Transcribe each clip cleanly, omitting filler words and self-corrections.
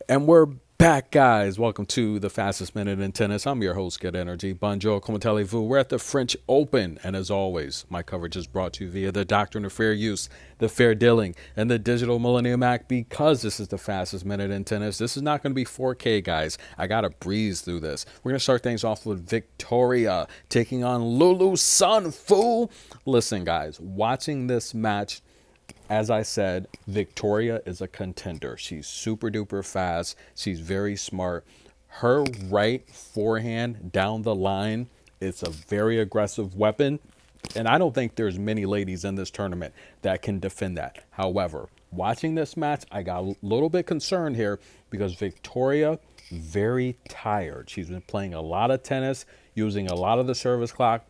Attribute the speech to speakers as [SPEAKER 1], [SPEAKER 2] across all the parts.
[SPEAKER 1] And we're back, guys. Welcome to the fastest minute in tennis. I'm your host, Good Energy. Bonjour, comment allez-vous? We're at the French Open. And as always, my coverage is brought to you via the Doctrine of Fair Use, the Fair Dealing, and the Digital Millennium Act. Because this is the fastest minute in tennis, this is not going to be 4K, guys. I got to breeze through this. We're going to start things off with Victoria taking on Lulu Sun, fool. Listen, guys, watching this match, as I said, Victoria is a contender. She's super duper fast. She's very smart. Her right forehand down the line is a very aggressive weapon. And I don't think there's many ladies in this tournament that can defend that. However, watching this match, I got a little bit concerned here because Victoria, very tired. She's been playing a lot of tennis, using a lot of the service clock.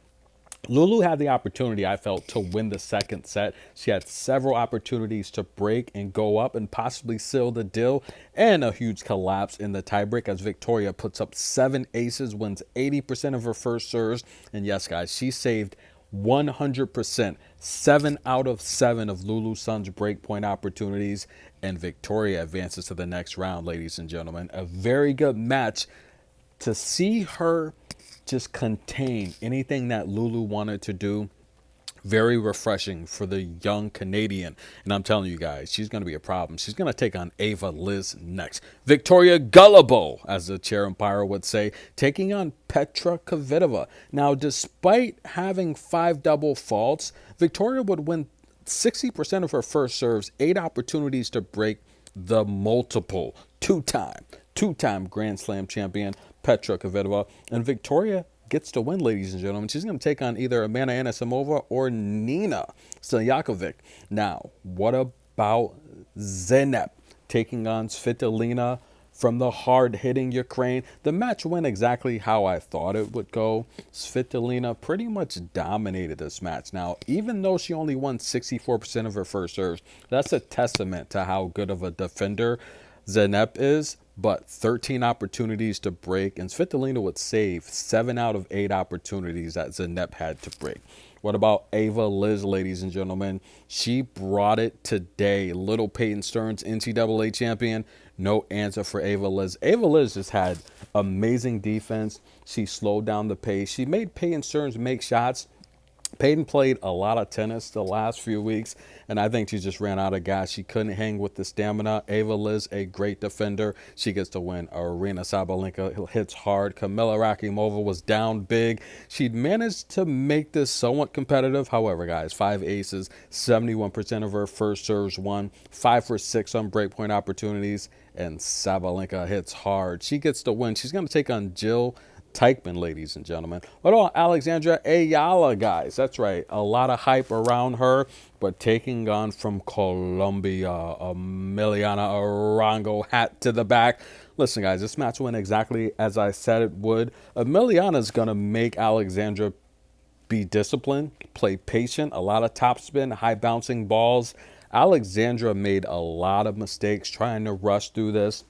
[SPEAKER 1] Lulu had the opportunity, I felt, to win the second set. She had several opportunities to break and go up and possibly seal the deal, and a huge collapse in the tiebreak as Victoria puts up 7 aces, wins 80% of her first serves. And yes, guys, she saved 100%, 7 out of 7 of Lulu Sun's breakpoint opportunities, and Victoria advances to the next round, ladies and gentlemen. A very good match. To see her just contain anything that Lulu wanted to do, very refreshing for the young Canadian. And I'm telling you guys, she's going to be a problem. She's going to take on Ava Liz next. Victoria Gullible, as the chair umpire would say, taking on Petra Kvitova. Now, despite having 5 double faults, Victoria would win 60% of her first serves, 8 opportunities to break the multiple two-time Grand Slam champion Petra Kvitova, and Victoria gets to win, ladies and gentlemen. She's going to take on either Amanda Anisimova or Nina Steljakovic. Now, what about Zenep taking on Svitolina from the hard-hitting Ukraine? The match went exactly how I thought it would go. Svitolina pretty much dominated this match. Now, even though she only won 64% of her first serves, that's a testament to how good of a defender Zenep is. But 13 opportunities to break, and Svitolina would save 7 out of 8 opportunities that Zenep had to break. What about Ava Liz, ladies and gentlemen? She brought it today. Little Peyton Stearns, NCAA champion. No answer for Ava Liz. Ava Liz just had amazing defense. She slowed down the pace. She made Peyton Stearns make shots. Peyton played a lot of tennis the last few weeks, and I think she just ran out of gas. She couldn't hang with the stamina. Ava Liz, a great defender. She gets to win. Aryna Sabalenka hits hard. Kamila Rakimova was down big. She'd managed to make this somewhat competitive. However, guys, 5 aces, 71% of her first serves won, 5 for 6 on breakpoint opportunities, and Sabalenka hits hard. She gets to win. She's going to take on Jill Teichmann, ladies and gentlemen. What about Alexandra Ayala, guys? That's right. A lot of hype around her, but taking on from Colombia, Emiliana Arango, hat to the back. Listen, guys, this match went exactly as I said it would. Emiliana's going to make Alexandra be disciplined, play patient, a lot of topspin, high bouncing balls. Alexandra made a lot of mistakes trying to rush through this.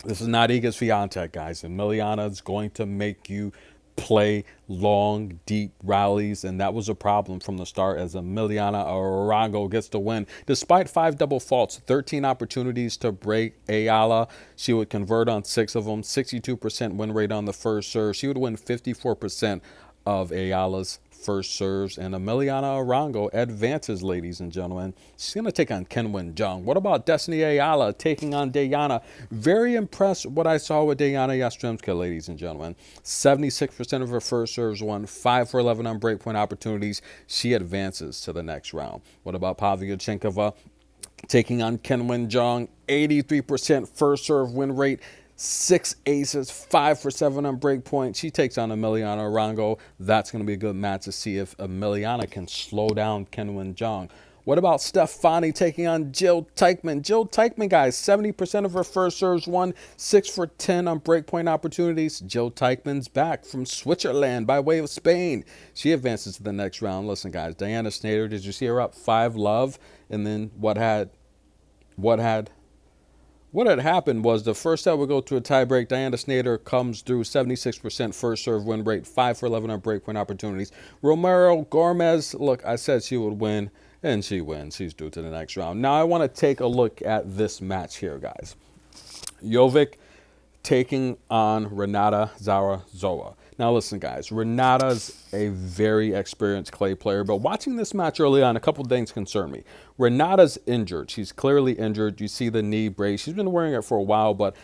[SPEAKER 1] This is not Iga's Swiatek, guys. Emiliana is going to make you play long, deep rallies, and that was a problem from the start as Emiliana Arango gets the win. Despite 5 double faults, 13 opportunities to break Ayala, she would convert on 6 of them, 62% win rate on the first serve. She would win 54% of Ayala's first serves, and Emiliana Arango advances, ladies and gentlemen. She's going to take on Qinwen Zheng. What about Destiny Ayala taking on Diana? Very impressed what I saw with Diana Yastremska, ladies and gentlemen. 76% of her first serves won, 5 for 11 on breakpoint opportunities. She advances to the next round. What about Pavlyuchenkova taking on Qinwen Zheng? 83% first serve win rate, 6 aces, 5 for 7 on breakpoint. She takes on Emiliana Arango. That's going to be a good match to see if Emiliana can slow down Qinwen Zheng. What about Stefani taking on Jill Teichmann? Jill Teichmann, guys, 70% of her first serves won, 6 for 10 on breakpoint opportunities. Jill Teichmann's back from Switzerland by way of Spain. She advances to the next round. Listen, guys, Diana Snyder, did you see her up 5-love? And then what had happened was the first set would go to a tiebreak. Diana Snyder comes through, 76% first serve win rate, 5 for 11 on breakpoint opportunities. Romero Gomez, look, I said she would win, and she wins. She's due to the next round. Now I want to take a look at this match here, guys. Jovic taking on Renata Zarazua. Now listen, guys, Renata's a very experienced clay player, but watching this match early on, a couple things concern me. Renata's injured. She's clearly injured. You see the knee brace. She's been wearing it for a while, but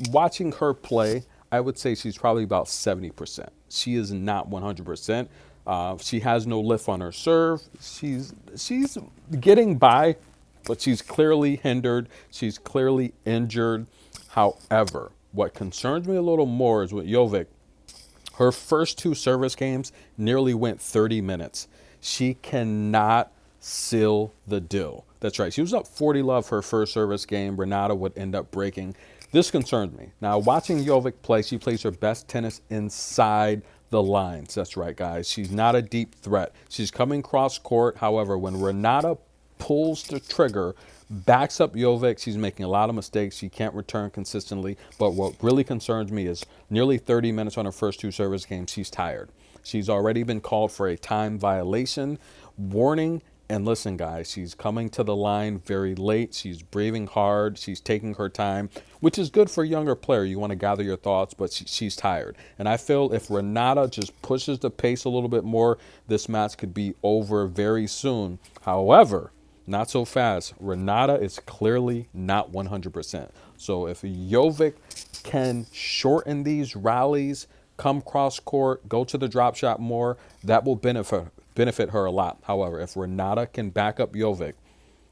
[SPEAKER 1] watching her play, I would say she's probably about 70%. She is not 100%. She has no lift on her serve. She's getting by, but she's clearly hindered. She's clearly injured. However, what concerns me a little more is with Jovic. Her first 2 service games nearly went 30 minutes. She cannot seal the deal. That's right. She was up 40-love her first service game. Renata would end up breaking. This concerns me. Now, watching Jovic play, she plays her best tennis inside the lines. That's right, guys. She's not a deep threat. She's coming cross court. However, when Renata pulls the trigger, backs up Jovic, she's making a lot of mistakes. She can't return consistently. But what really concerns me is nearly 30 minutes on her first 2 service games, she's tired. She's already been called for a time violation warning. And listen, guys, she's coming to the line very late. She's breathing hard. She's taking her time, which is good for a younger player. You want to gather your thoughts, but she's tired. And I feel if Renata just pushes the pace a little bit more, this match could be over very soon. However, not so fast. Renata is clearly not 100%. So if Jovic can shorten these rallies, come cross court, go to the drop shot more, that will benefit her a lot. However, if Renata can back up Jovic,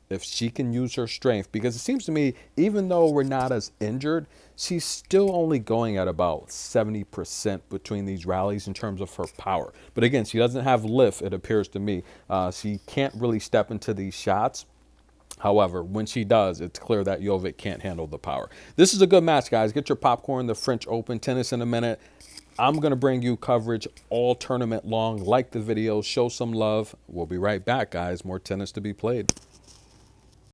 [SPEAKER 1] if she can use her strength, because it seems to me, even though Renata's injured, she's still only going at about 70% between these rallies in terms of her power. But again, she doesn't have lift, it appears to me. She can't really step into these shots. However, when she does, it's clear that Jovic can't handle the power. This is a good match, guys. Get your popcorn, the French Open tennis in a minute. I'm going to bring you coverage all tournament long. Like the video, show some love. We'll be right back, guys. More tennis to be played.